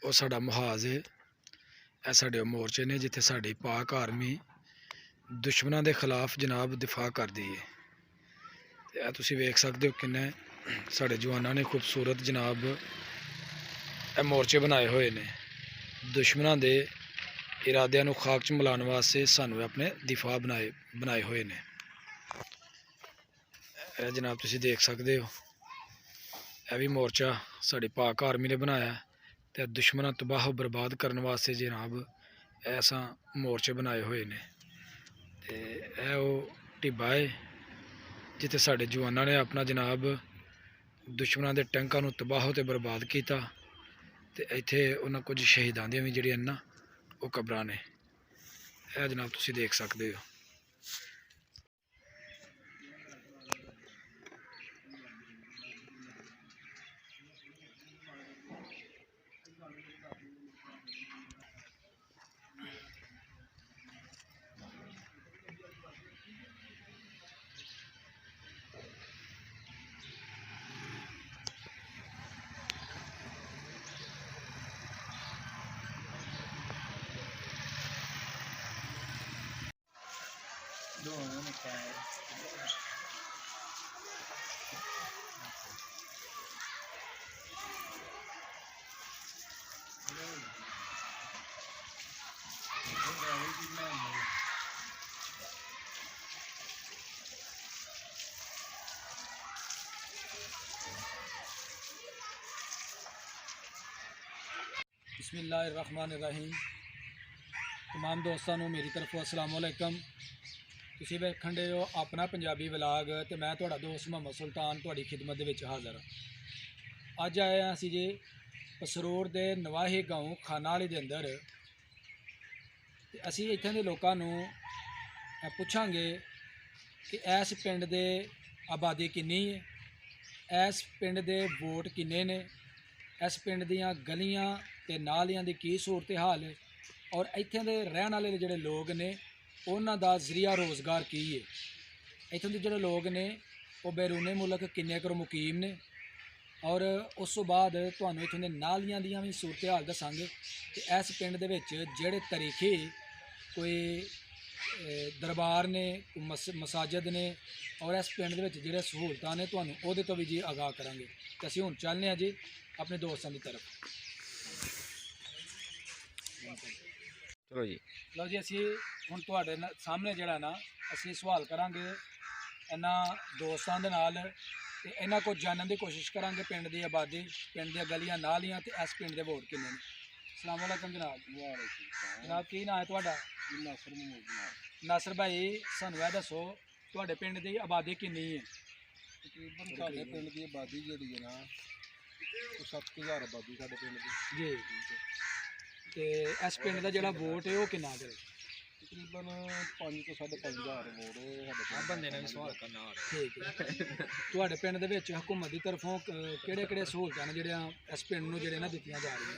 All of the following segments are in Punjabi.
ਉਹ ਸਾਡਾ ਮੁਹਾਜ਼ ਹੈ। ਇਹ ਸਾਡੇ ਮੋਰਚੇ ਨੇ ਜਿੱਥੇ ਸਾਡੀ ਪਾਕ ਆਰਮੀ ਦੁਸ਼ਮਣਾਂ ਦੇ ਖਿਲਾਫ ਜਨਾਬ ਦਿਫਾ ਕਰਦੀ ਹੈ। ਤੇ ਇਹ ਤੁਸੀਂ ਵੇਖ ਸਕਦੇ ਹੋ ਕਿੰਨੇ ਸਾਡੇ ਜਵਾਨਾਂ ਨੇ ਖੂਬਸੂਰਤ ਜਨਾਬ ਇਹ ਮੋਰਚੇ ਬਣਾਏ ਹੋਏ ਨੇ। ਦੁਸ਼ਮਣਾਂ ਦੇ ਇਰਾਦਿਆਂ ਨੂੰ ਖਾਕ 'ਚ ਮਿਲਾਉਣ ਵਾਸਤੇ ਸਾਨੂੰ ਆਪਣੇ ਦਿਫਾ ਬਣਾਏ ਹੋਏ ਨੇ। ਇਹ ਜਨਾਬ ਤੁਸੀਂ ਦੇਖ ਸਕਦੇ ਹੋ, ਇਹ ਵੀ ਮੋਰਚਾ ਸਾਡੀ ਪਾਕ ਆਰਮੀ ਨੇ ਬਣਾਇਆ ਤੇ ਦੁਸ਼ਮਣਾਂ ਤਬਾਹ ਬਰਬਾਦ ਕਰਨ ਵਾਸਤੇ ਜਨਾਬ ਐਸਾ ਮੋਰਚੇ ਬਣਾਏ ਹੋਏ ਨੇ। ਤੇ ਇਹ ਉਹ ਢਿੱਬਾ ਹੈ ਜਿੱਥੇ ਸਾਡੇ ਜਵਾਨਾਂ ਨੇ ਆਪਣਾ ਜਨਾਬ ਦੁਸ਼ਮਣਾਂ ਦੇ ਟੈਂਕਾਂ ਨੂੰ ਤਬਾਹ ਤੇ ਬਰਬਾਦ ਕੀਤਾ। ਤੇ ਇੱਥੇ ਉਹਨਾਂ ਕੁਝ ਸ਼ਹੀਦਾਂ ਦੀਆਂ ਵੀ ਜਿਹੜੀਆਂ ਨਾ ਉਹ ਕਬਰਾਂ ਨੇ। ਇਹ ਜਨਾਬ ਤੁਸੀਂ ਦੇਖ ਸਕਦੇ ਹੋ। बिस्मिल्लाहिर्रहमानिर्रहीम। तमाम दोस्तों को मेरी तरफों अस्सलामुअलैकुम। तुसीं वेखण दे हो अपना पंजाबी व्लॉग ते मैं तुहाडा दोस्त मोहम्मद सुल्तान तुहाडी खिदमत दे विच हाज़र हाँ। अज आए असीं जी पसरूर दे नवाही गाँव खाना वाली दे अंदर ते असीं इत्थों दे लोकां नूं पुछांगे कि इस पिंड दे आबादी किन्नी है, इस पिंड दे वोट किन्ने ने, इस पिंड दीयां गलियां ते नालियां दी की सूरत हाल है और इत्थों दे रहण वाले जिहड़े लोग ने उन्हां दा जरिया रोज़गार की है। इत्थों दे जिहड़े लोग ने वो बैरूने मुल्क किन्ने कर मुकीम ने और उस तो बाद तुहानूं इत्थों दे नालियां दियां भी सूरत हाल दसांगे कि इस पिंड दे विच जिहड़े तरीके कोई दरबार ने मसाजिद ने और इस पिंड दे विच जिहड़े सहूलतां ने तुहानूं उहदे तो भी जी आगाह करांगे। ते असीं हुण चलने आ जी अपने दोस्तां की तरफ। चलो जी लो जी असी हुण तुहाडे सामने जिहड़ा ना असी सवाल करांगे इन्हां दोस्तां दे नाल ते इन्हां को जानने की कोशिश करांगे पिंड दी आबादी, पिंड दी गलियां नालियां ते इस पिंड दे वोट किन्ने ने। अस्सलाम वालेकुम जनाब। जनाब की नाम है तुहाडा? नासर भाई सानूं इह दसो तुहाडे पिंड दी आबादी किन्नी है? तकरीबन साढ़े पिंड की आबादी जी है ना 7,000 आबादी साढ़े पिंड की जी। ते इस पिंड का जिहड़ा वोट है वो किन्ना है? तकरीबन 5 तो 5,500 वोट है बंदे ने भी सवाल करना। ठीक है। तुहाडे पिंड दे विच हुकूमत की तरफों किहड़े सहूलतां ने जिहड़ियां इस पिंड नूं जिहड़े ना दित्तियां जा रही?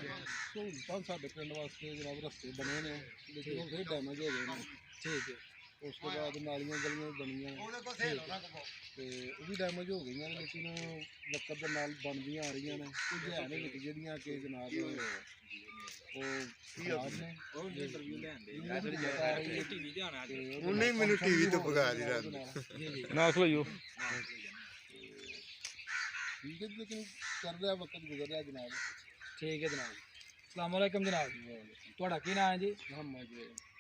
सहूलतां साढ़े पिंड वास्ते जनाब रस्ते बने ने लेकिन वो फिर डैमेज हो गए ने। ठीक है। उस तो बाद नालियां गलियां बनियां ते वो भी डैमेज हो गई ने लेकिन वक्त दे नाल बनदियां आ रही ने कुछ है ने विच जिहड़ियां कि जनाब मैनू टीवी तो भगा दी ना खलोइयो ठीक है लेकिन कर रहा वक्त गुजर रहा जनाब। ठीक है जनाब। अस्सलाम वालेकुम जनाब। तुहाडा की नाम है जी?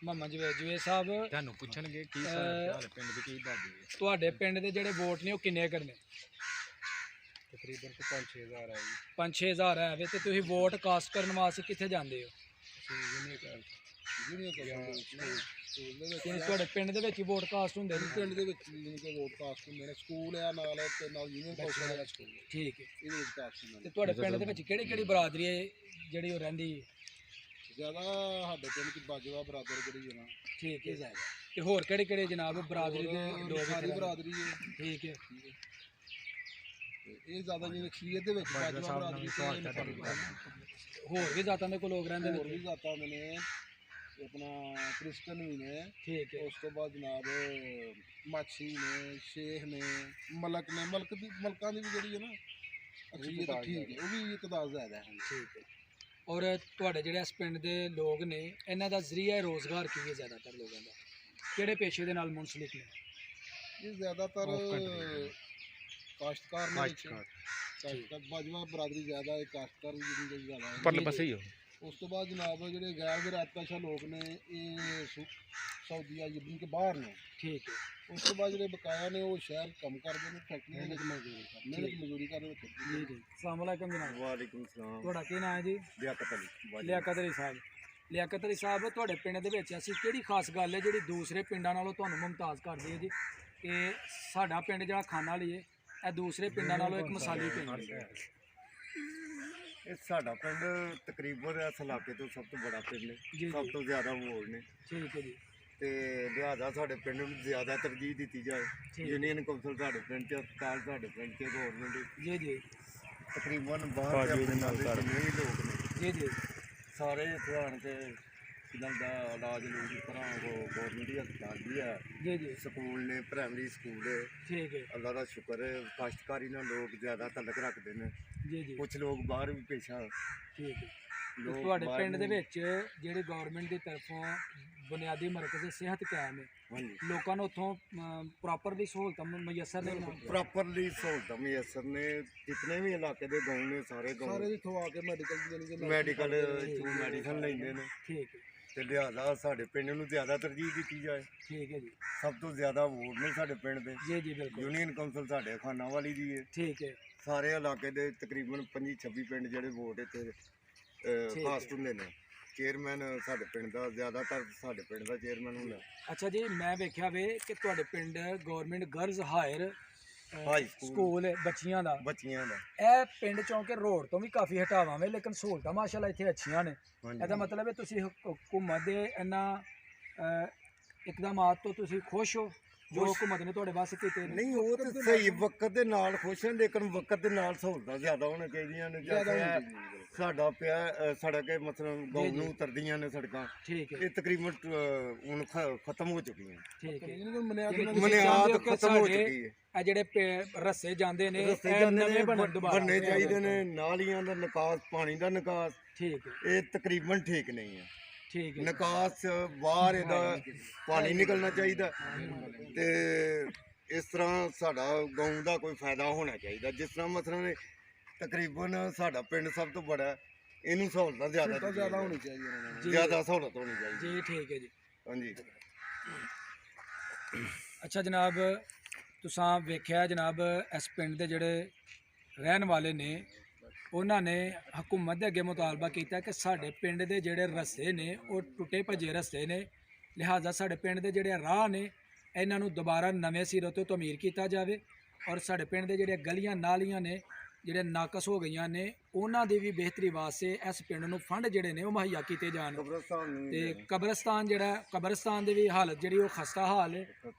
मोहम्मद जवेद साहब। तुहानू पुछणगे की पिंड दी की आबादी है? तुहाडे पिंड दे जिहड़े वोट ने वो किन्ने करने? तकरीबन 5-6 हज़ार है। 5-6 हज़ार है तो तुसीं वोट कास्ट करने वास्ते कित्थे जांदे हो? तुहाडे पिंड दे विच वोट कास्ट हुंदे ने? पिंड दे विच वोट कास्ट हुंदे ने। स्कूल है नाल ते नाल यूनियन कौंसल दा स्कूल। ठीक है। इहदे विच कास्ट हुंदे ने। ते तुहाडे पिंड दे विच किहड़ी बरादरी है जिहड़ी ओह रहिंदी है? ज़्यादा साडे पिंड च बाजवा बरादर जिहड़ी है ना। ठीक है। ते होर किहड़े जनाब बरादरी दे लोग सारी बरादरी है। ठीक है। ये ज़्यादा जी अक्सरियत दे विच बाजवा बरादरी होर भी जातां दे कोई लोग रहिंदे ने? होर भी जातां ने अपना क्रिश्चन भी ने। ठीक है। उस तो बाद जनाब माछी ने, शेख ने, मलक ने। मलकां दी भी जिहड़ी है ना अक्सरियत ठीक है, वो भी तादाद ज़्यादा है। ठीक है। ਔਰ ਤੁਹਾਡੇ ਜਿਹੜੇ ਇਸ ਪਿੰਡ ਦੇ ਲੋਕ ਨੇ ਇਹਨਾਂ ਦਾ ਜ਼ਰੀਆ ਰੋਜ਼ਗਾਰ ਕੀ ਹੈ ਜ਼ਿਆਦਾਤਰ ਲੋਕਾਂ ਦਾ, ਕਿਹੜੇ ਪੇਸ਼ੇ ਦੇ ਨਾਲ ਮੁਨਸਲਿਕ ਨੇ? ਇਹ ਜ਼ਿਆਦਾਤਰ ਕਾਸ਼ਤਕਾਰ ਨੇ ਵਿੱਚ ਕਾਸ਼ਤਕਾਰ ਬਾਜਵਾ ਬਰਾਦਰੀ ਜ਼ਿਆਦਾ ਹੈ, ਕਾਸ਼ਤਕਾਰ ਵੀ ਜਿਹੜੀ ਜ਼ਿਆਦਾ ਹੈ। ਪਰਲੇ ਪਾਸੇ ਹੀ ਹੋ। ਉਸ ਤੋਂ ਬਾਅਦ ਜਨਾਬ ਜਿਹੜੇ ਗੈਰ ਜ਼ਰਾਅਤਪੇਸ਼ਾ ਲੋਕ ਨੇ ਇਹ ਸਾਊਦੀ ਅਰਬ ਕੇ ਬਾਹਰ ਨੇ। ਠੀਕ ਹੈ। ਉਸ ਤੋਂ ਬਾਅਦ ਜਿਹੜੇ ਬਕਾਇਆ ਨੇ ਉਹ ਸ਼ਹਿਰ ਕੰਮ ਕਰਦੇ ਨੇ, ਫੈਕਟਰੀਆਂ ਵਿੱਚ ਮਜ਼ਦੂਰੀ ਕਰਦੇ ਨੇ। ਜੀ ਜੀ। ਅਸਲਾਮ ਵਾਲੇਕਮ ਜਨਾਬ। ਵਾਲੇਕੁਮ ਸਲਾਮ। ਤੁਹਾਡਾ ਕੀ ਨਾਮ ਹੈ ਜੀ? ਲਿਆਕਤ ਅਲੀ। ਲਿਆਕਤ ਅਲੀ ਸਾਹਿਬ। ਲਿਆਕਤ ਅਲੀ ਸਾਹਿਬ, ਤੁਹਾਡੇ ਪਿੰਡ ਦੇ ਵਿੱਚ ਐਸੀ ਕਿਹੜੀ ਖਾਸ ਗੱਲ ਹੈ ਜਿਹੜੀ ਦੂਸਰੇ ਪਿੰਡਾਂ ਨਾਲੋਂ ਤੁਹਾਨੂੰ ਮੁਮਤਾਜ਼ ਕਰਦੀ ਹੈ ਜੀ, ਕਿ ਸਾਡਾ ਪਿੰਡ ਜਿਹੜਾ ਖਾਨਾ ਲਈਏ ਇਹ ਦੂਸਰੇ ਪਿੰਡਾਂ ਨਾਲੋਂ ਇੱਕ ਮਿਸਾਲੀ ਪਿੰਡ ਹੈ? ਇਹ ਸਾਡਾ ਪਿੰਡ ਤਕਰੀਬਨ ਇਸ ਇਲਾਕੇ ਤੋਂ ਸਭ ਤੋਂ ਬੜਾ ਪਿੰਡ ਜੀ। ਨੇ, ਸਭ ਤੋਂ ਜ਼ਿਆਦਾ ਵੋਟ ਨੇ, ਠੀਕ ਹੈ ਜੀ। ਤੇ ਲਿਹਾਜ਼ਾ ਸਾਡੇ ਪਿੰਡ ਨੂੰ ਜ਼ਿਆਦਾ ਤਰਜੀਹ ਦਿੱਤੀ ਜਾਏ। ਠੀਕ। ਯੂਨੀਅਨ ਕੌਂਸਲ ਸਾਡੇ ਪਿੰਡ 'ਚ, ਹਸਪਤਾਲ ਸਾਡੇ ਪਿੰਡ 'ਚ, ਗੌਰਮੈਂਟ ਜੀ ਜੀ ਤਕਰੀਬਨ ਬਾਹਰ ਦੇ ਜਿੰਨੇ ਵੀ ਲੋਕ ਨੇ ਜੀ ਜੀ ਸਾਰੇ ਇੱਥੇ ਆਣ ਕੇ ਇਹਨਾਂ ਦਾ ਇਲਾਜ ਲੂਜ ਕਰਾਂ। ਉਹ ਗੌਰਮੈਂਟ ਹਸਪਤਾਲ ਵੀ ਹੈ, ਜੀ ਜੀ। ਸਕੂਲ ਨੇ, ਪ੍ਰਾਇਮਰੀ ਸਕੂਲ ਹੈ। ਠੀਕ ਹੈ। ਅੱਲਾ ਦਾ ਸ਼ੁਕਰ ਹੈ, ਕਾਸ਼ਤਕਾਰੀ ਨਾਲ ਲੋਕ ਜ਼ਿਆਦਾ ਤਾਲੁਕ ਰੱਖਦੇ ਨੇ। ਜੀ ਜੀ। ਕੁਝ ਲੋਕ ਬਾਹਰ ਵੀ ਪੇਸ਼ਾ ਠੀਕ ਹੈ। ਲੋਕ ਤੁਹਾਡੇ ਬਾਹਰ ਪਿੰਡ ਦੇ ਨੂੰ- ਵਿੱਚ ਜਿਹੜੀ ਗਵਰਨਮੈਂਟ ਦੀ ਤਰਫੋਂ ਬੁਨਿਆਦੀ ਮਰਕਜ਼ ਸਿਹਤ ਕਾਇਮ ਹੈ, ਹਾਂਜੀ, ਲੋਕਾਂ ਨੂੰ ਉੱਥੋਂ ਪ੍ਰੋਪਰਲੀ ਸਹੂਲਤਾਂ ਮੁਯੱਸਰ ਨੇ ਨਾ? ਪ੍ਰੋਪਰਲੀ ਸਹੂਲਤਾਂ ਮੁਯੱਸਰ ਨੇ। ਜਿਤਨੇ ਵੀ ਇਲਾਕੇ ਦੇ ਗਾਉਂ ਨੇ ਸਾਰੇ ਸਾਰੇ ਗਾਉਂ ਜਿੱਥੋਂ ਆ ਕੇ ਮੈਡੀਕਲ ਜਾਨੀ ਕਿ ਮੈਡੀਕਲ ਇੱਥੋਂ ਮੈਡੀਸਨ ਲੈਂਦੇ ਨੇ, ਠੀਕ ਹੈ। ਤੇ ਲਿਹਾਜ਼ਾ ਸਾਡੇ ਪਿੰਡ ਨੂੰ ਜ਼ਿਆਦਾ ਤਰਜੀਹ ਦਿੱਤੀ ਜਾਏ। ਠੀਕ ਹੈ ਜੀ। ਸਭ ਤੋਂ ਜ਼ਿਆਦਾ ਵੋਟ ਨੇ ਸਾਡੇ ਪਿੰਡ ਦੇ। ਜੀ ਜੀ ਬਿਲਕੁਲ। ਯੂਨੀਅਨ ਕੌਂਸਲ ਸਾਡੇ ਖਾਨਾ ਵਾਲੀ ਦੀ ਹੈ। ਠੀਕ ਹੈ। ਸਾਰੇ ਇਲਾਕੇ ਦੇ ਤਕਰੀਬਨ 25-26 ਪਿੰਡ ਜਿਹੜੇ ਵੋਟ ਇੱਥੇ ਹੈ। ਕਾਸਟ ਹੁੰਦੇ ਨੇ। ਚੇਅਰਮੈਨ ਸਾਡੇ ਪਿੰਡ ਦਾ, ਜ਼ਿਆਦਾਤਰ ਸਾਡੇ ਪਿੰਡ ਦਾ ਚੇਅਰਮੈਨ ਹੁੰਦਾ। ਅੱਛਾ ਜੀ, ਮੈਂ ਵੇਖਿਆ ਵੇ ਕਿ ਤੁਹਾਡੇ ਪਿੰਡ government girls higher high school school ਹੈ ਬੱਚੀਆਂ ਦਾ। ਬੱਚੀਆਂ ਦਾ, ਇਹ ਪਿੰਡ ਚੋਂ ਕਿ ਰੋਡ ਤੋਂ ਵੀ ਕਾਫੀ ਹਟਾਵਾਂ ਵੇ, ਲੇਕਿਨ ਸਹੂਲਤਾਂ ਮਾਸ਼ਾਅੱਲਾ ਇੱਥੇ ਅੱਛੀਆਂ ਨੇ। ਹਾਂਜੀ। ਇਹਦਾ ਮਤਲਬ ਹੈ ਤੁਸੀਂ ਹੁਕੂਮਤ ਦੇ ਇਹਨਾਂ ਇਕਦਾਮਾਤ ਤੋਂ ਤੁਸੀਂ ਖੁਸ਼ ਹੋ ਜੋ ਹੁਕੂਮਤ ਨੇ ਤੁਹਾਡੇ ਵਾਸਤੇ ਕੀਤੇ ਨੇ? ਨਹੀਂ, ਉਹ ਤਾਂ ਸਹੀ ਵਕਤ ਦੇ ਨਾਲ ਖੁਸ਼ ਹਨ, ਲੇਕਿਨ ਵਕਤ ਦੇ ਨਾਲ ਸਹੂਲਤਾਂ ਜ਼ਿਆਦਾ ਹੋਣੀਆਂ ਚਾਹੀਦੀਆਂ ਨੇ। ਸਾਡਾ ਪਿਆ ਸੜਕ ਹੈ, ਮਤਲਬ ਗਾਉਂ ਨੂੰ ਉਤਰਦੀਆਂ ਨੇ ਸੜਕਾਂ, ਠੀਕ ਹੈ। ਇਹ ਤਕਰੀਬਨ ਹੁਣ ਖਤਮ ਹੋ ਚੁੱਕੀਆਂ। ਠੀਕ ਹੈ। ਯਾਨੀ ਕਿ ਬੁਨਿਆਦ ਤੁਸੀਂ ਮਨਿਆਦ ਚਾਹੁੰਦੇ ਹੋ ਕਿ ਖਤਮ ਹੋ ਸਾਡੇ ਚੁੱਕੀ ਹੈ। ਇਹ ਜਿਹੜੇ ਰਸਤੇ ਜਾਂਦੇ ਨੇ ਰਸਤੇ ਇਹ ਜਾਂਦੇ ਨਵੇਂ ਨੇ, ਬਣਨ ਦੁਬਾਰਾ। ਬਣਨੇ ਚਾਹੀਦੇ ਨੇ। ਨਾਲੀਆਂ ਦਾ ਨਿਕਾਸ, ਪਾਣੀ ਦਾ ਨਿਕਾਸ, ਠੀਕ ਹੈ। ਇਹ ਤਕਰੀਬਨ ਠੀਕ ਨਹੀਂ ਹੈ। ਠੀਕ ਹੈ। ਨਿਕਾਸ ਬਾਹਰ ਇਹਦਾ ਪਾਣੀ ਨਿਕਲਣਾ ਚਾਹੀਦਾ, ਤੇ ਇਸ ਤਰ੍ਹਾਂ ਸਾਡਾ ਗਾਉਂ ਦਾ ਕੋਈ ਫਾਇਦਾ ਹੋਣਾ ਚਾਹੀਦਾ। ਜਿਸ ਤਰ੍ਹਾਂ ਮਸਲਨ ਤਕਰੀਬਨ ਸਾਡਾ ਪਿੰਡ ਸਭ ਤੋਂ ਬੜਾ ਹੈ, ਇਹਨੂੰ ਸਹੂਲਤਾਂ ਜ਼ਿਆਦਾ ਹੋਣੀ ਚਾਹੀਦੀ ਇਹਨਾਂ ਨੂੰ। ਜੀ। ਜ਼ਿਆਦਾ ਸਹੂਲਤ ਹੋਣੀ ਚਾਹੀਦੀ। ਜੀ ਠੀਕ ਹੈ ਜੀ। ਹਾਂਜੀ। ਅੱਛਾ ਜਨਾਬ, ਤੁਸੀਂ ਵੇਖਿਆ ਜਨਾਬ ਇਸ ਪਿੰਡ ਦੇ ਜਿਹੜੇ ਰਹਿਣ ਵਾਲੇ ਨੇ ਉਹਨਾਂ ਨੇ ਹਕੂਮਤ ਦੇ ਅੱਗੇ ਮੁਤਾਲਬਾ ਕੀਤਾ ਕਿ ਸਾਡੇ ਪਿੰਡ ਦੇ ਜਿਹੜੇ ਰਸਤੇ ਨੇ ਉਹ ਟੁੱਟੇ ਭੱਜੇ ਰਸਤੇ ਨੇ, ਲਿਹਾਜ਼ਾ ਸਾਡੇ ਪਿੰਡ ਦੇ ਜਿਹੜੇ ਰਾਹ ਨੇ ਇਹਨਾਂ ਨੂੰ ਦੁਬਾਰਾ ਨਵੇਂ ਸਿਰੇ ਤੋਂ ਤਮੀਰ ਕੀਤਾ ਜਾਵੇ, ਔਰ ਸਾਡੇ ਪਿੰਡ ਦੇ ਜਿਹੜੇ ਗਲੀਆਂ ਨਾਲੀਆਂ ਨੇ ਜਿਹੜੇ ਨਾਕਸ ਹੋ ਗਈਆਂ ਨੇ ਉਹਨਾਂ ਦੀ ਵੀ ਬਿਹਤਰੀ ਵਾਸਤੇ ਇਸ ਪਿੰਡ ਨੂੰ ਫੰਡ ਜਿਹੜੇ ਨੇ ਉਹ ਮੁਹੱਈਆ ਕੀਤੇ ਜਾਣ। ਕਬਰਸਤਾਨ ਨੂੰ ਤੇ ਕਬਰਸਤਾਨ ਜਿਹੜਾ ਕਬਰਸਤਾਨ ਦੀ ਵੀ ਹਾਲਤ ਜਿਹੜੀ ਉਹ ਖਸਤਾ ਹਾਲ ਹੈ,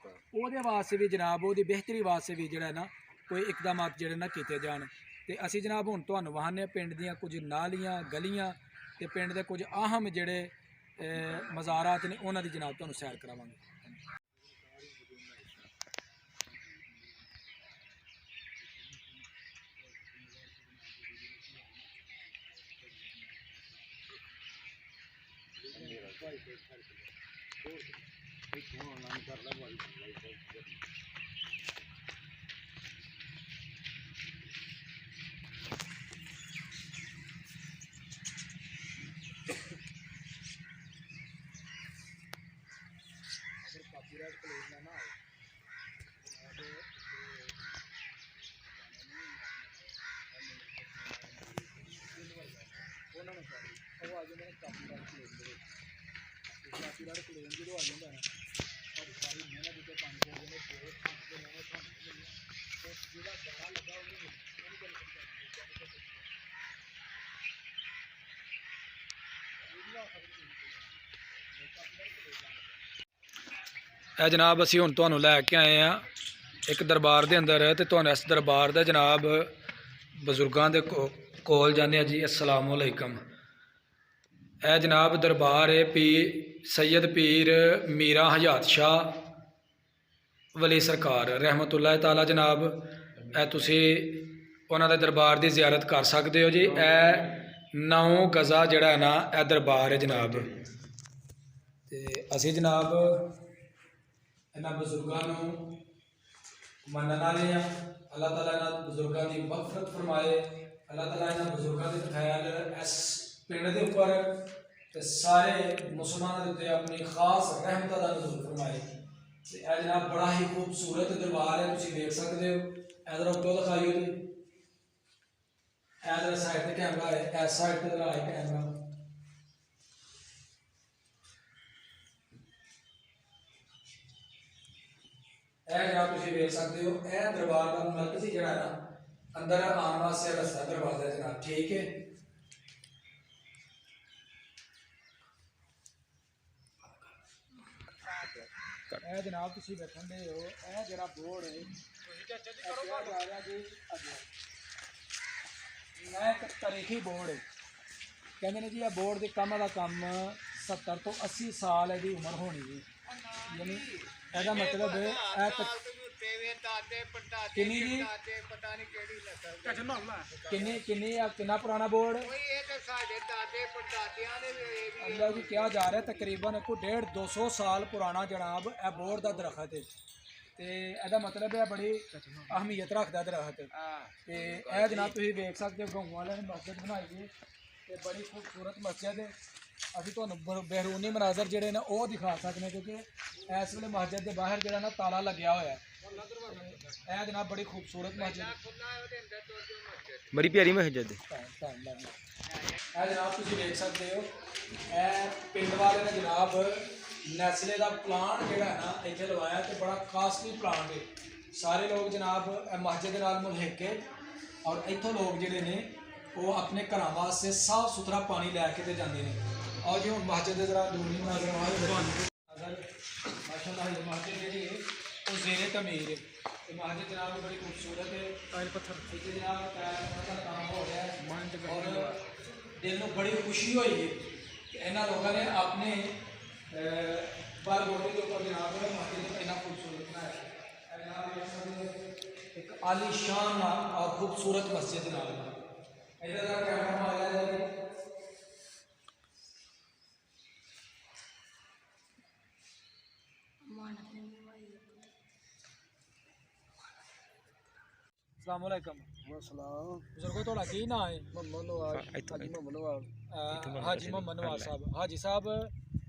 ਉਹਦੇ ਵਾਸਤੇ ਵੀ ਜਨਾਬ ਉਹਦੀ ਬਿਹਤਰੀ ਵਾਸਤੇ ਵੀ ਜਿਹੜਾ ਨਾ ਕੋਈ ਇਕਦਾਮਾਤ ਜਿਹੜੇ ਨਾ ਕੀਤੇ ਜਾਣ। ਤੇ ਅਸੀਂ ਜਨਾਬ ਹੁਣ ਤੁਹਾਨੂੰ ਵਹਾਨੇ ਪਿੰਡ ਦੀਆਂ ਕੁਝ ਨਾਲੀਆਂ ਗਲੀਆਂ ਤੇ ਪਿੰਡ ਦੇ ਕੁਝ ਅਹਿਮ ਜਿਹੜੇ ਮਜ਼ਾਰਾਤ ਨੇ ਉਹਨਾਂ ਦੀ ਜਨਾਬ ਤੁਹਾਨੂੰ ਸੈਰ ਕਰਾਵਾਂਗੇ। ਇਹ ਜਨਾਬ ਅਸੀਂ ਹੁਣ ਤੁਹਾਨੂੰ ਲੈ ਕੇ ਆਏ ਆ ਇੱਕ ਦਰਬਾਰ ਦੇ ਅੰਦਰ, ਤੇ ਤੁਹਾਨੂੰ ਇਸ ਦਰਬਾਰ ਦਾ ਜਨਾਬ ਬਜ਼ੁਰਗਾਂ ਦੇ ਕੋਲ ਜਾਂਦੇ ਆ ਜੀ। अस्सलाम वालेकुम। ਇਹ ਜਨਾਬ ਦਰਬਾਰ ਹੈ ਸੈयद ਪੀਰ ਮੀਰਾ ਹਯਾਤ ਸ਼ਾਹ ਵਲੀ ਸਰਕਾਰ ਰਹਿਮਤੁल्लाह ਤਾਲਾ ਜਨਾਬ। ਇਹ ਤੁਸੀਂ ਉਹਨਾਂ ਦੇ ਦਰਬਾਰ ਦੀ ਜ਼ਿਆਰਤ ਕਰ ਸਕਦੇ ਹੋ ਜੀ। ਇਹ 9 ਗਜ਼ਾ ਜਿਹੜਾ ਹੈ ਨਾ ਇਹ ਦਰਬਾਰ ਹੈ ਜਨਾਬ। ਤੇ ਅਸੀਂ ਜਨਾਬ ਇਹਨਾਂ ਬਜ਼ੁਰਗਾਂ ਨੂੰ ਮੰਨਣ ਵਾਲੇ ਆ। ਅੱਲਾਹ ਤਾਲਾ ਇਹਨਾਂ ਬਜ਼ੁਰਗਾਂ ਦੀ ਮਗਫਰਤ ਫਰਮਾਏ। ਅੱਲਾਹ ਤਾਲਾ ਇਹਨਾਂ ਬਜ਼ੁਰਗਾਂ ਦੇ ਖਿਆਲ ਇਸ ਪਿੰਡ ਦੇ ਉੱਪਰ ਤੇ ਸਾਰੇ ਮੁਸਲਮਾਨਾਂ ਦੇ ਉੱਤੇ ਆਪਣੀ ਖਾਸ ਰਹਿਮਤਾਂ ਦਾ ਨਜ਼ੂਲ ਫਰਮਾਏ। ਤੇ ਇਹ ਜਨਾਬ ਬੜਾ ਹੀ ਖੂਬਸੂਰਤ ਦਰਬਾਰ ਹੈ, ਤੁਸੀਂ ਦੇਖ ਸਕਦੇ ਹੋ। ਇਧਰ ਉੱਤੋਂ ਦਿਖਾਈਓ ਜੀ, इधर साइड पे कैमरा है, इस साइड पे है कैमरा। जनाब तुम देख सकते हो यह दरबार का मरकजी जरा ना अंदर आने वास्ते रस्ता दरवाजा जनाब, ठीक है। जनाब तुम बैठन दे हो, यह जरा बोर्ड है एक तारीखी बोर्ड है। कहते हैं जी यह बोर्ड के काम का कम 70 तो 80 साल की उम्र होनी जी। यानी यदा मतलब किन्ना पुराना बोर्ड अल्लाह जी क्या जा रहा है, तकरीबन कोई 150-200 साल पुराना जनाब यह बोर्ड का दरख्त है। तो यदा मतलब है बड़ी अहमियत रखता दरख्त। तो यह जनाब तुम देख सकते हो गाँव वाले ने मस्जिद बनाई है, तो बड़ी खूबसूरत मस्जिद है। अभी तो बैरूनी मनाजर जोड़े ने वो दिखा सकते, क्योंकि इस वे मस्जिद के बाहर जो ना ताला लग्या हुआ है। यह जनाब बड़ी खूबसूरत मस्जिद, बड़ी प्यारी मस्जिद है। जनाब तुम देख सकते हो पिंड वाले ने जनाब नैसले का प्लांट जोड़ा है ना इतने लवाया, तो बड़ा खासली प्लांट है। सारे लोग जनाब मस्जिद के नाल मुलहिक है, और इतों लोग जोड़े ने वो अपने घर वास्ते साफ सुथरा पानी लैके तो जाते हैं। और जो मस्जिद जरा दूरी नजर माशाअल्लाह मस्जिद जी वो जेरे तमीर है। तो मस्जिद जनाब बड़ी खूबसूरत है, टाइल पत्थर जनाब का काम हो रहा है। और दिल में बड़ी खुशी हुई है कि इन्होंने लोगों ने अपने बाल बोटे के ऊपर जनाब मस्जिद को इतना खूबसूरत बनाया। एक आलीशान और खूबसूरत मस्जिद जनाब। इधर का कैमरा मारा जाए। अस्सलाम वालेकुम। बुजुर्गो थोड़ा की ना है? हाजी मोहम्मद नवाज साहब। हाजी साहब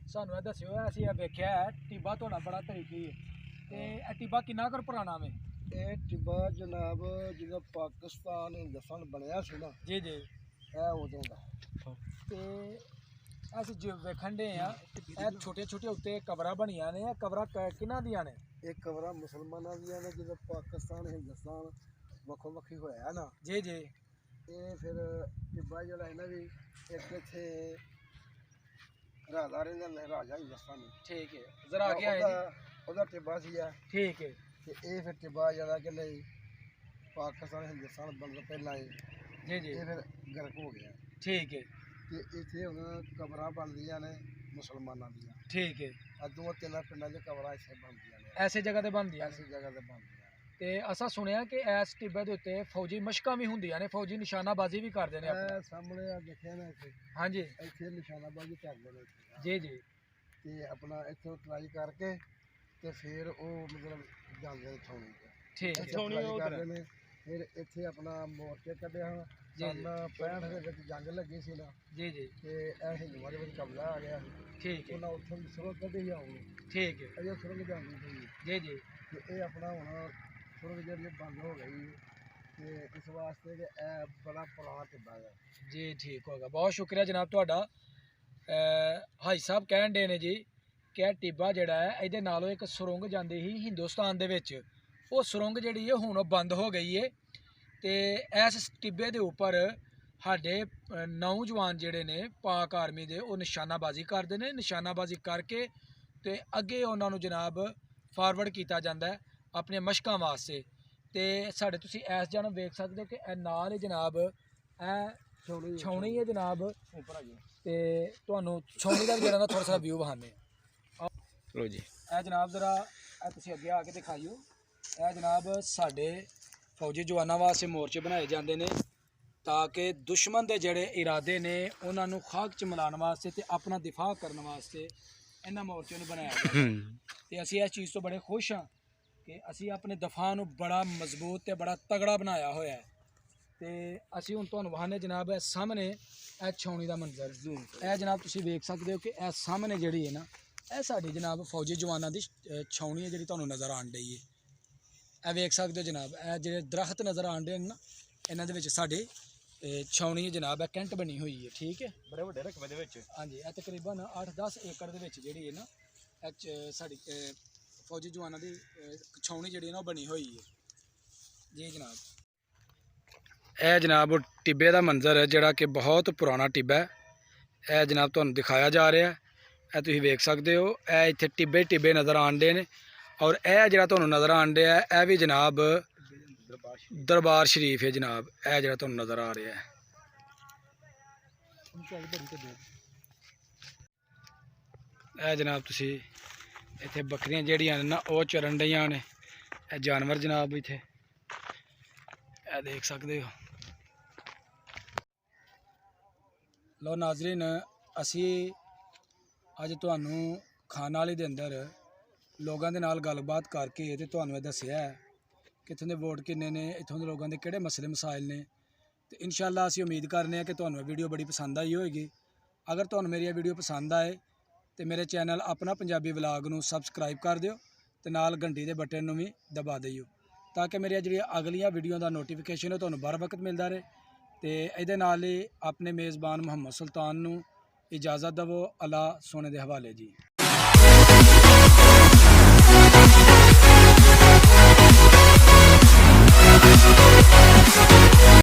सानू ये दस्यो असीं ये वेख्या है टिब्बा थोड़ा बड़ा तरीकी है, ते ये टिब्बा किन्ना कर पुराना में? ਇਹ ਟਿੱਬਾ ਜਨਾਬ ਜਦੋਂ ਪਾਕਿਸਤਾਨ ਹਿੰਦੁਸਤਾਨ ਬਣਿਆ ਸੀ ਨਾ जी जी। ਇਹ ਉਦੋਂ ਦਾ। ਤੇ ਅਸੀਂ ਜੋ ਵੇਖਣ ਦੇ ਆ ਇਹ ਛੋਟੇ ਛੋਟੇ ਉੱਤੇ ਕਬਰਾਂ ਬਣੀਆਂ ਨੇ। ਇਹ ਕਬਰਾਂ ਕਿਹਨਾਂ ਦੀਆਂ ਨੇ? ਇਹ ਕਬਰਾਂ ਮੁਸਲਮਾਨਾਂ ਦੀਆਂ ਨੇ। ਜਦੋਂ ਪਾਕਿਸਤਾਨ ਹਿੰਦੁਸਤਾਨ ਵੱਖੋ ਵੱਖੀ ਹੋਇਆ ਨਾ, जी जी। ਇਹ ਫਿਰ ਟਿੱਬਾ ਜਿਹੜਾ ਹੈ ਨਾ ਵੀ ਇੱਕ ਇੱਥੇ ਰਾਜਾ ਰਹਿੰਦਾ ਨੇ, ਰਾਜਾ ਹਿੰਦੁਸਤਾਨ। ठीक है, जरा आगे आए जी। ਉਹਦਾ ਟਿੱਬਾ ਸੀ ਆ। ठीक है। ਤੇ ਇਹ ਫਿਰ ਟਿੱਬਾ ਜਿਹੜਾ ਕਿ ਨਹੀਂ ਪਾਕਿਸਤਾਨ ਹਿੰਦੁਸਤਾਨ ਬਣਨ ਤੋਂ ਪਹਿਲਾਂ जी जी। ਇਹ ਫਿਰ ਗਰਕ ਹੋ ਗਿਆ। ठीक है। ਤੇ ਇੱਥੇ ਹੁਣ ਕਬਰਾਂ ਬਣਦੀਆਂ ਨੇ ਮੁਸਲਮਾਨਾਂ ਦੀਆਂ। ठीक है। ਦੋ ਤਿੰਨ ਪਿੰਡਾਂ 'ਚ ਕਬਰਾਂ ਇੱਥੇ ਬਣਦੀਆਂ ਨੇ, ऐसे जगह ते बनदी है। ਐਸੀ ਜਗ੍ਹਾ ਤੇ ਬਣਦੀਆਂ। ਤੇ ਅਸਾਂ ਸੁਣਿਆ ਕਿ ਇਸ ਟਿੱਬੇ ਦੇ ਉੱਤੇ ਫੌਜੀ ਮਸ਼ਕਾਂ ਵੀ ਹੁੰਦੀਆਂ ਨੇ, ਫੌਜੀ ਨਿਸ਼ਾਨਾਬਾਜ਼ੀ ਵੀ ਕਰਦੇ ਨੇ ਆਪਣੀ। ਇਹ ਸਾਹਮਣੇ ਆ ਦੇਖਿਆ ਨਾ ਇੱਥੇ, ਹਾਂਜੀ ਇੱਥੇ ਨਿਸ਼ਾਨਾਬਾਜ਼ੀ ਕਰਦੇ ਨੇ ਇੱਥੇ। ਜੀ ਜੀ। ਤੇ ਆਪਣਾ ਇੱਥੋਂ ਟਰਾਈ ਕਰਕੇ ਤੇ ਫਿਰ ਉਹ ਮਤਲਬ ਜਾਂਦੇ ਨੇ ਛਾਉਣੀ ਤੇ। ਠੀਕ ਹੈ। ਇੱਥੇ try ਕਰਦੇ ਨੇ, ਫਿਰ ਇੱਥੇ ਆਪਣਾ ਮੋਰਚੇ ਕੱਢਿਆ ਹੁਣ ਜੀ। ਸੰਨ 65 ਦੇ ਵਿੱਚ ਜੰਗ ਲੱਗੀ ਸੀ ਨਾ, ਜੀ ਜੀ। ਤੇ ਇਹ ਹਿੰਦੂਆਂ ਦੇ ਵਿੱਚ ਕਬਜ਼ਾ ਆ ਗਿਆ ਸੀ। ਠੀਕ ਹੈ। ਉਹਨਾਂ ਉੱਥੋਂ ਦੀ ਸੁਰੰਗ ਕੱਢੀ ਆਉਣੀ, ਠੀਕ ਹੈ। ਅਜੇ ਸੁਰੰਗ ਜਾਂਦੀ ਸੀ। ਜੀ ਜੀ। ਤੇ ਇਹ ਆਪਣਾ ਹੁਣ ਸੁਰੰਗ ਜਿਹੜੀ ਬੰਦ ਹੋ ਗਈ ਤੇ ਇਸ ਵਾਸਤੇ ਕਿ ਇਹ ਬੜਾ ਪੁਰਾਣਾ ਟਿੱਬਾ ਹੈ। ਜੀ ਠੀਕ ਹੋਗਾ, ਬਹੁਤ ਸ਼ੁਕਰੀਆ ਜਨਾਬ ਤੁਹਾਡਾ। ਹਾਈ ਸਾਹਿਬ ਕਹਿਣ ਦੇ ਨੇ ਜੀ ਕਿ ਇਹ ਟਿੱਬਾ ਜਿਹੜਾ ਹੈ ਇਹਦੇ ਨਾਲੋਂ ਇੱਕ ਸੁਰੰਗ ਜਾਂਦੀ ਸੀ ਹਿੰਦੁਸਤਾਨ ਦੇ ਵਿੱਚ, ਉਹ ਸੁਰੰਗ ਜਿਹੜੀ ਹੈ ਹੁਣ ਉਹ ਬੰਦ ਹੋ ਗਈ ਹੈ। ਤੇ ਇਸ ਟਿੱਬੇ ਦੇ ਉੱਪਰ ਸਾਡੇ ਨੌਜਵਾਨ ਜਿਹੜੇ ਨੇ ਪਾਕ ਆਰਮੀ ਦੇ ਉਹ ਨਿਸ਼ਾਨਾਬਾਜ਼ੀ ਕਰਦੇ ਨੇ। ਨਿਸ਼ਾਨਾਬਾਜ਼ੀ ਕਰਕੇ ਤੇ ਅੱਗੇ ਉਹਨਾਂ ਨੂੰ ਜਨਾਬ ਫਾਰਵਰਡ ਕੀਤਾ ਜਾਂਦਾ ਹੈ ਆਪਣੇ ਮਸ਼ਕਾਂ ਵਾਸਤੇ। ਤੇ ਸਾਡੇ ਤੁਸੀਂ ਇਸ ਜਨਮ ਵੇਖ ਸਕਦੇ ਹੋ ਕਿ ਇਹ ਨਾਲ ਹੀ ਜਨਾਬ ਇਹ ਛਾਉਣੀ ਹੈ ਜਨਾਬ ਉੱਪਰ ਆ ਗਈ। ਤੇ ਤੁਹਾਨੂੰ ਛਾਉਣੀ ਦਾ ਜਿਹੜਾ ਨਾ ਥੋੜਾ ਸਾ ਵਿਊ ਵਿਖਾਉਂਦੇ ਆ। ਚਲੋ ਜੀ। ਇਹ ਜਨਾਬ ਜ਼ਰਾ ਇਹ ਤੁਸੀਂ ਅੱਗੇ ਆ ਕੇ ਦਿਖਾਈਓ। ਇਹ ਜਨਾਬ ਸਾਡੇ ਫੌਜੀ ਜਵਾਨਾਂ ਵਾਸਤੇ ਮੋਰਚੇ ਬਣਾਏ ਜਾਂਦੇ ਨੇ ਤਾਂ ਕਿ ਦੁਸ਼ਮਣ ਦੇ ਜਿਹੜੇ ਇਰਾਦੇ ਨੇ ਉਹਨਾਂ ਨੂੰ ਖਾਕ 'ਚ ਮਿਲਾਉਣ ਵਾਸਤੇ ਤੇ ਆਪਣਾ ਦਿਫਾਅ ਕਰਨ ਵਾਸਤੇ ਇਹਨਾਂ ਮੋਰਚੇ ਨੂੰ ਬਣਾਇਆ ਗਿਆ ਤੇ ਅਸੀਂ ਇਸ ਚੀਜ਼ ਤੋਂ ਬੜੇ ਖੁਸ਼ ਹਾਂ ਕਿ ਅਸੀਂ ਆਪਣੇ ਦਫਾਅ ਨੂੰ ਬੜਾ ਮਜ਼ਬੂਤ ਤੇ ਬੜਾ ਤਗੜਾ ਬਣਾਇਆ ਹੋਇਆ ਹੈ। ਤੇ ਅਸੀਂ ਹੁਣ ਤੁਹਾਨੂੰ ਵਹਾਨੇ ਜਨਾਬ ਇਹ ਸਾਹਮਣੇ ਇਹ ਛਾਉਣੀ ਦਾ ਮੰਜ਼ਰ ਇਹ ਜਨਾਬ ਤੁਸੀਂ ਵੇਖ ਸਕਦੇ ਹੋ ਕਿ ਇਹ ਸਾਹਮਣੇ ਜਿਹੜੀ ਹੈ ਨਾ ਇਹ ਸਾਡੀ ਜਨਾਬ ਫੌਜੀ ਜਵਾਨਾਂ ਦੀ ਛਾਉਣੀ ਹੈ ਜਿਹੜੀ ਤੁਹਾਨੂੰ ਨਜ਼ਰ ਆਉਣ ਡਈ ਹੈ। ਇਹ ਵੇਖ ਸਕਦੇ ਹੋ ਜਨਾਬ ਇਹ ਜਿਹੜੇ ਦਰਖਤ ਨਜ਼ਰ ਆਉਣ ਡੇ ਨੇ ਨਾ ਇਹਨਾਂ ਦੇ ਵਿੱਚ ਸਾਡੇ ਛਾਉਣੀ ਹੈ ਜਨਾਬ। ਇਹ ਕੈਂਟ ਬਣੀ ਹੋਈ ਹੈ ਠੀਕ ਹੈ ਬੜੇ ਵੱਡੇ ਰਕਬੇ ਦੇ ਵਿੱਚ। ਹਾਂਜੀ ਇਹ ਤਕਰੀਬਨ 8-10 ਏਕੜ ਦੇ ਵਿੱਚ ਜਿਹੜੀ ਹੈ ਨਾ ਇਹ ਸਾਡੀ ਫੌਜੀ ਜਵਾਨਾਂ ਦੀ ਛਾਉਣੀ ਜਿਹੜੀ ਹੈ ਨਾ ਉਹ ਬਣੀ ਹੋਈ ਹੈ ਜੀ ਜਨਾਬ। ਇਹ ਜਨਾਬ ਉਹ ਟਿੱਬੇ ਦਾ ਮੰਜ਼ਰ ਹੈ ਜਿਹੜਾ ਕਿ ਬਹੁਤ ਪੁਰਾਣਾ ਟਿੱਬਾ ਹੈ। ਇਹ ਜਨਾਬ ਤੁਹਾਨੂੰ ਦਿਖਾਇਆ ਜਾ ਰਿਹਾ ਇਹ ਤੁਸੀਂ ਵੇਖ ਸਕਦੇ ਹੋ। ਇਹ ਇੱਥੇ ਟਿੱਬੇ ਨਜ਼ਰ ਆਉਂਦੇ ਨੇ ਔਰ ਇਹ ਜਿਹੜਾ ਤੁਹਾਨੂੰ ਨਜ਼ਰ ਆਉਣ ਡਿਆ ਇਹ ਵੀ ਜਨਾਬ ਦਰਬਾਰ ਸ਼ਰੀਫ ਹੈ ਜਨਾਬ। ਇਹ ਜਿਹੜਾ ਤੁਹਾਨੂੰ ਨਜ਼ਰ ਆ ਰਿਹਾ ਹੈ ਇਹ ਜਨਾਬ ਤੁਸੀਂ ਇੱਥੇ ਬੱਕਰੀਆਂ ਜਿਹੜੀਆਂ ਨੇ ਨਾ ਉਹ ਚਰਨ ਡਈਆਂ ਨੇ। ਇਹ ਜਾਨਵਰ ਜਨਾਬ ਇੱਥੇ ਇਹ ਦੇਖ ਸਕਦੇ ਹੋ। ਲੋ ਨਾਜ਼ਰੀਨ ਅਸੀਂ ਅੱਜ ਤੁਹਾਨੂੰ ਖਾਣਾ ਵਾਲੀ ਦੇ ਅੰਦਰ ਲੋਕਾਂ ਦੇ ਨਾਲ ਗੱਲਬਾਤ ਕਰਕੇ ਤੇ ਤੁਹਾਨੂੰ ਇਹ ਦੱਸਿਆ ਹੈ ਕਿ ਇੱਥੋਂ ਦੇ ਵੋਟ ਕਿੰਨੇ ਨੇ, ਇੱਥੋਂ ਦੇ ਲੋਕਾਂ ਦੇ ਕਿਹੜੇ ਮਸਲੇ ਮਸਾਇਲ ਨੇ। ਤੇ ਇਨਸ਼ਾਅੱਲਾ ਅਸੀਂ ਉਮੀਦ ਕਰਨੇ ਹਾਂ ਕਿ ਤੁਹਾਨੂੰ ਇਹ ਵੀਡੀਓ ਬੜੀ ਪਸੰਦ ਆਈ ਹੋਏਗੀ। ਅਗਰ ਤੁਹਾਨੂੰ ਮੇਰੀ ਇਹ ਵੀਡੀਓ ਪਸੰਦ ਆਏ ਤੇ ਮੇਰੇ ਚੈਨਲ ਆਪਣਾ ਪੰਜਾਬੀ ਵਲਾਗ ਨੂੰ ਸਬਸਕ੍ਰਾਈਬ ਕਰ ਦਿਓ ਤੇ ਨਾਲ ਘੰਟੀ ਦੇ ਬਟਨ ਨੂੰ ਵੀ ਦਬਾ ਦਿਓ ਤਾਂ ਕਿ ਮੇਰੀਆਂ ਜਿਹੜੀਆਂ ਅਗਲੀਆਂ ਵੀਡੀਓ ਦਾ ਨੋਟੀਫਿਕੇਸ਼ਨ ਉਹ ਤੁਹਾਨੂੰ बर वक्त ਮਿਲਦਾ ਰਹੇ। ਤੇ ਇਹਦੇ ਨਾਲ ਹੀ ਆਪਣੇ ਮੇਜ਼ਬਾਨ ਮੁਹੰਮਦ ਸੁਲਤਾਨ ਨੂੰ ਇਜਾਜ਼ਤ ਦੇਵੋ। ਅੱਲਾ ਸੋਨੇ ਦੇ ਹਵਾਲੇ ਜੀ।